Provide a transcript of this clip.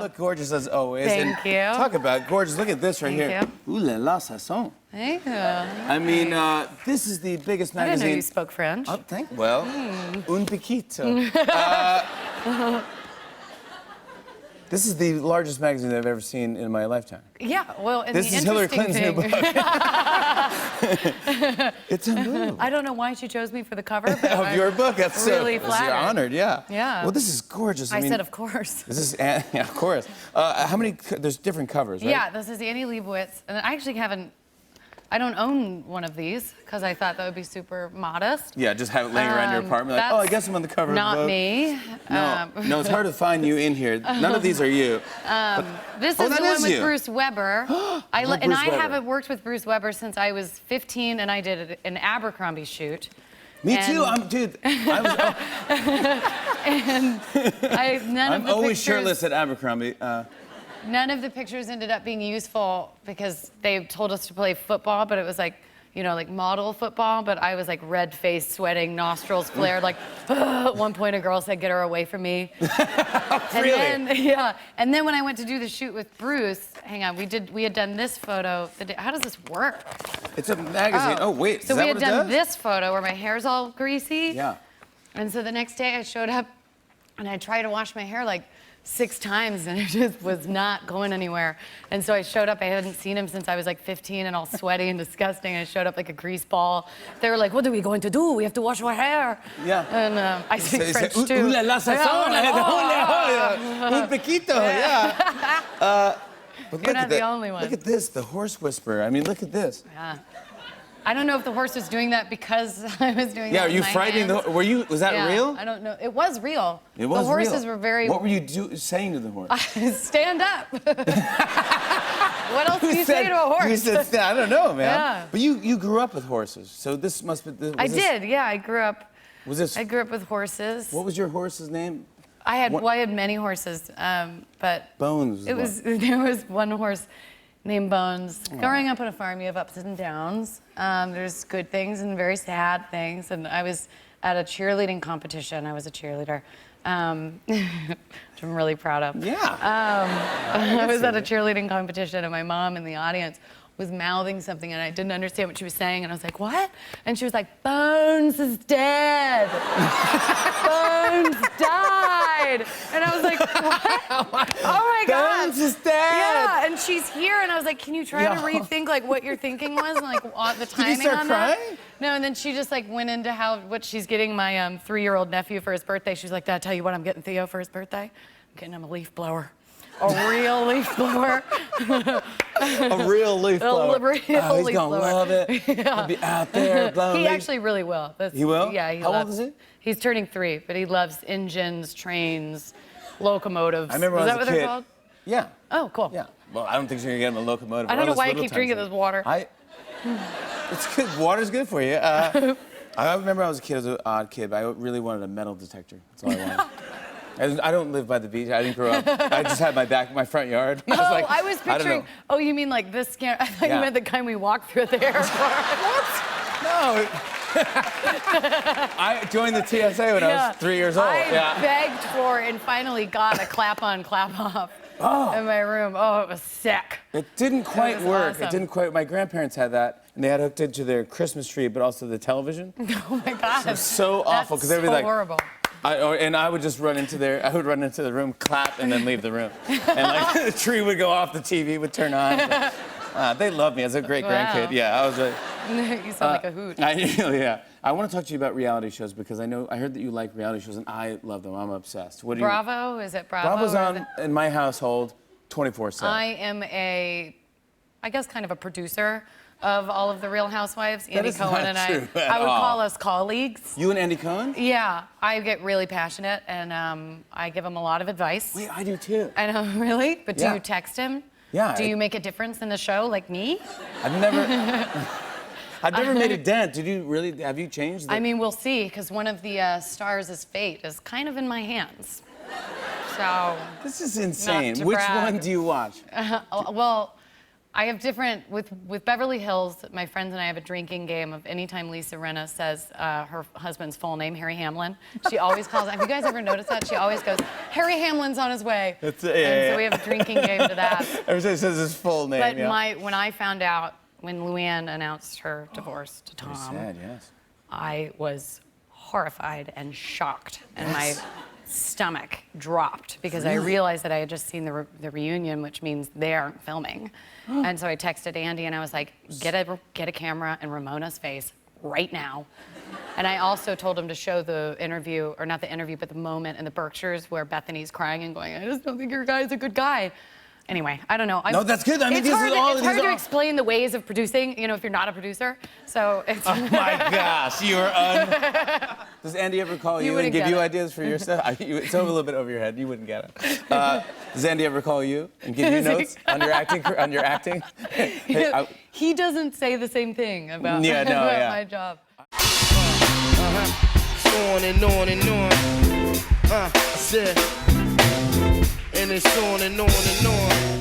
look gorgeous as always. Thank you. Talk about gorgeous. Look at this right Thank here. you. Ooh la la, sazon. Thank you. I mean, this is the biggest I didn't magazine. know you spoke French. Oh, well, un poquito. This is the largest magazine I've ever seen in my lifetime. Yeah, well, and This the is Hillary interesting Clinton's new thing- book. It's unbelievable. I don't know why she chose me for the cover, but Of your book, that's really so, flattered. You're honored, yeah. Yeah. Well, this is gorgeous. I mean, said, of course. This is, yeah, of course. How many? There's different covers, right? Yeah, this is Annie Leibovitz, and I actually I don't own one of these because I thought that would be super modest. Yeah, just have it laying around your apartment, like, oh, I guess I'm on the cover of the book. Not me. No, no, it's hard to find you in here. None of these are you. This Oh, is the that one is with you. Bruce Weber. I love Bruce Weber. haven't worked with Bruce Weber since I was 15, and I did an Abercrombie shoot. Me And- too. Dude. I was, None of I'm the always pictures, shirtless at Abercrombie. None of the pictures ended up being useful because they told us to play football, but it was like, you know, like model football, but I was like red-faced, sweating, nostrils flared, like, at one point a girl said, get her away from me. Really? And then, yeah, and then when I went to do the shoot with Bruce, hang on, we had done this photo. How does this work? It's a magazine. Oh, wait. So is that we had what it done does? this photo where my hair's all greasy. Yeah. And so the next day I showed up and I tried to wash my hair like 6 times and it just was not going anywhere. And so I showed up, I hadn't seen him since I was like 15 and all sweaty and disgusting. I showed up like a grease ball. They were like, what are we going to do? We have to wash our hair. Yeah. And I speak French too. Ooh la la, sazon. Un poquito, yeah. But You're not the only one. Look at this, the horse whisperer. I mean, look at this. Yeah. I don't know if the horse was doing that because I was doing Yeah, that are you with my frightening hands. was that Yeah, real? I don't know. It was real. It was the horses real. were very... What were you saying to the horse? Stand up. What else do you say to a horse? You said, I don't know, man. Yeah. But you grew up with horses, so this must be... I did, yeah. I grew up with horses. What was your horse's name? I had many horses, but Bones. there was one horse named Bones. Growing up on a farm, you have ups and downs. There's good things and very sad things. And I was at a cheerleading competition. I was a cheerleader, which I'm really proud of. Yeah. I was at a cheerleading competition, and my mom in the audience was mouthing something, and I didn't understand what she was saying, and I was like, what? And she was like, Bones is dead. Bones died. And I was like, what? Oh my God. Bones is dead. Yeah, and she's here, and I was like, can you try to rethink like what your thinking was, and like the timing Did you start on crying? that? No, and then she just like went into what she's getting my 3-year-old nephew for his birthday. She's like, Dad, tell you what I'm getting Theo for his birthday? I'm getting him a leaf blower. A real leaf blower. A real leaf blower. real he's leaf gonna blower. love it. He'll be out there blowing He leaves. actually really will. He will? Yeah, he How loves, old is he? He's turning 3, but he loves engines, trains, locomotives. I remember Is when I that was what a they're kid. called? Yeah. Oh, cool. Yeah. Well, I don't think you're gonna get him a locomotive. I don't know why I keep drinking this this water. It's good. Water's good for you. I remember I was a kid, I was an odd kid, but I really wanted a metal detector. That's all I wanted. I don't live by the beach. I didn't grow up. I just had my front yard. I was I don't picturing. know. Oh, you mean like this scam? I thought you meant the kind we walked through at the airport. No. I joined the TSA when I was 3 years old. I begged for and finally got a clap on, clap off in my room. Oh, it was sick. It didn't quite was work. awesome. It didn't quite. My grandparents had that, and they had hooked into their Christmas tree, but also the television. Oh my God. It was so awful because they'd be like, horrible. and I would just run into the room, clap, and then leave the room. And like the tree would go off, the TV would turn on. They loved me as a great grandkid. Yeah, I was like. You sound like a hoot. Yeah. I want to talk to you about reality shows because I heard that you like reality shows, and I love them. I'm obsessed. What do you? Bravo? Is it Bravo? Bravo's or on in my household 24/7. I am I guess kind of a producer of all of the Real Housewives. Andy is Cohen not and true I at would all. call us colleagues. You and Andy Cohen? Yeah, I get really passionate, and I give him a lot of advice. Wait, I do too. I know, really? But do Yeah. you text him? Yeah. Do you make a difference in the show, like me? I've never made a dent. Did you really? Have you changed? I mean, we'll see, because one of the stars' fate is kind of in my hands. So, This is insane. to Which brag. one do you watch? well, I have different with Beverly Hills. My friends and I have a drinking game of anytime Lisa Rinna says her husband's full name, Harry Hamlin. She always calls. Have you guys ever noticed that? She always goes, "Harry Hamlin's on his way." That's So we have a drinking game to that. Every time he says his full name. But yeah. when I found out when Luann announced her divorce to Tom, Sad, yes. I was horrified and shocked, and my stomach dropped because I realized that I had just seen the reunion, which means they aren't filming. And so I texted Andy and I was like, get a camera in Ramona's face right now. And I also told him to show the interview, or not the interview, but the moment in the Berkshires where Bethany's crying and going, I just don't think your guy's a good guy. Anyway, I don't know. No, that's good. I mean, it's these hard, are all- it's these hard are to all- explain the ways of producing, you know, if you're not a producer. So it's... Oh my gosh, you are Does Andy ever call you and wouldn't give get you it. ideas for your stuff? It's over a little bit over your head. You wouldn't get it. Does Andy ever call you and give you notes on your acting? Hey, He doesn't say the same thing about, Yeah, no, about yeah. my job. On and on and on. I said, and it's on and on and on.